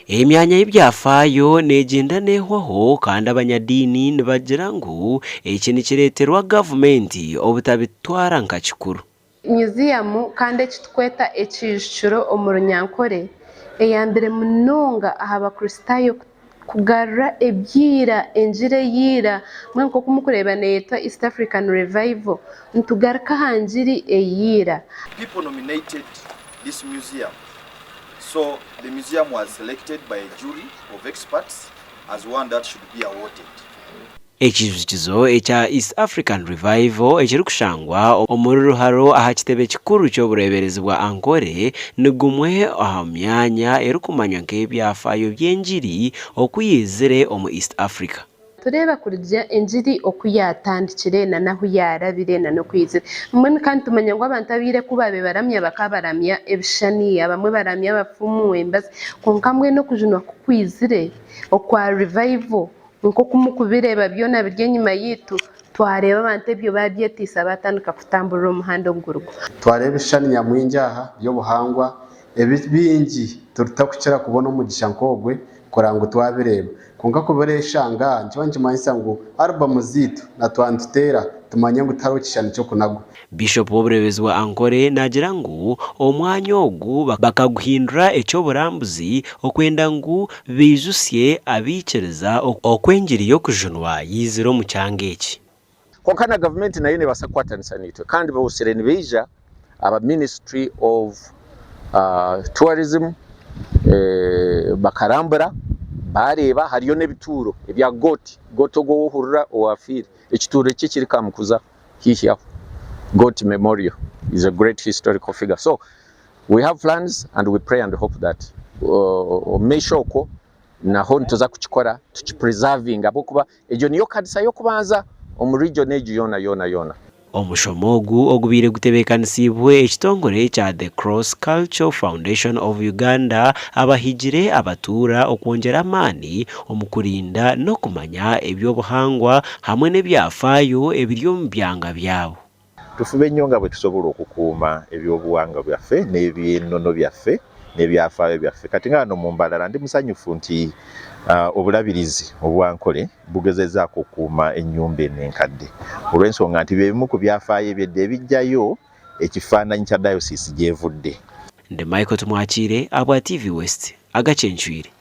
Emyanya y'ebyafaayo negenda nehwaho kandi abanyadiini nibagira ngu eki nikireeterwa gavumenti obutabitwara nka kikuru. Museum kandi ekitukweta ekijukiro omu Runyankore eyambire munonga aha bakristaayo kugarura ebyira enjira eyira mwe nk'oku mukureeba neyetwa East African Revival nitugaruka aha njiri eyira. People nominated this museum. So the museum was selected by a jury of experts as one that should be awarded. Ekijukizo ekya East African Revival ekiri kushangwa omu ruharo aha kitebe kikuru ky'obureeberezi bwa Ankole ni gumwe aha myanya erikumanywa nk'ebyafaayo by'enjiri okuyizire omu East Africa. Tureba kurya enjiri okuyatandikire na nahu yarabire na nokuyizira mmwe kandi tumanya ngo abantu abire kuba bebaramya bakabaramya ebishani abamwe baramya abafumu embazi konka mwe no kujunwa kukwizire okwa revival nko kumukubireba byona birye nyuma yitu twareba abantu ebyo babyetisa batandika kutambura omuhanda ogurgo twareba ishani nyamwingi aha by'obuhangwa ebingi turutakukira kubona umugisha nkogwe kurango twabireba konka kubereshanga nkibanjimanyisa ngo album zitu na twandutera tumanye ngo taro kishani cyo kunagwa. Bishop w'obureebezi bwa Ankole nagira ngu omwanya ogu bakaguhindura ekyoburambuzi okwenda ngu bijusye abikiriza okwenjiri y'okujunwa yizire omu kyanga eki. Konka na gavumenti nayo nebasakwatanisa nitwe kandi bawusire nibeija aba Ministry of Tourism bakarambura bareba hariyo n'ebituro ebya goat ogwo wohurura owafire ekituro eki kiri kamukuza hihi Goat Memorial is a great historical figure. So we have plans and we pray and hope that make sure ko naho ntuza kukikora tukipreserving abokuba ejo niyo kadisa yo kubanza omu region ejo yona. Omushomo ogu ogubire gutebekanisibwe ekitongole kya The Cross Cultural Foundation of Uganda abahigire abatura okwongera amaani omukurinda no kumanya ebyobuhangwa hamwe n'ebyafaayo ebiri omu byanga byabo. Tufube nnyo nga bwe tusobola okukuuma ebyobuwangwa byaffe n'eby'ennono byaffe n'ebyafaayo byaffe. Kati nga wano mu Mbarara ndi musanyufu nti obulabirizi obwankole bugezezaako okukuuma ennyumba eno enkadde olw'ensonga nti bye bimu ku byafaayo ebyedde ebijjayo ekifaananyi kya dayosisi gy'evudde. Nde Michael Tumwakire abwa TV West Agacencwire.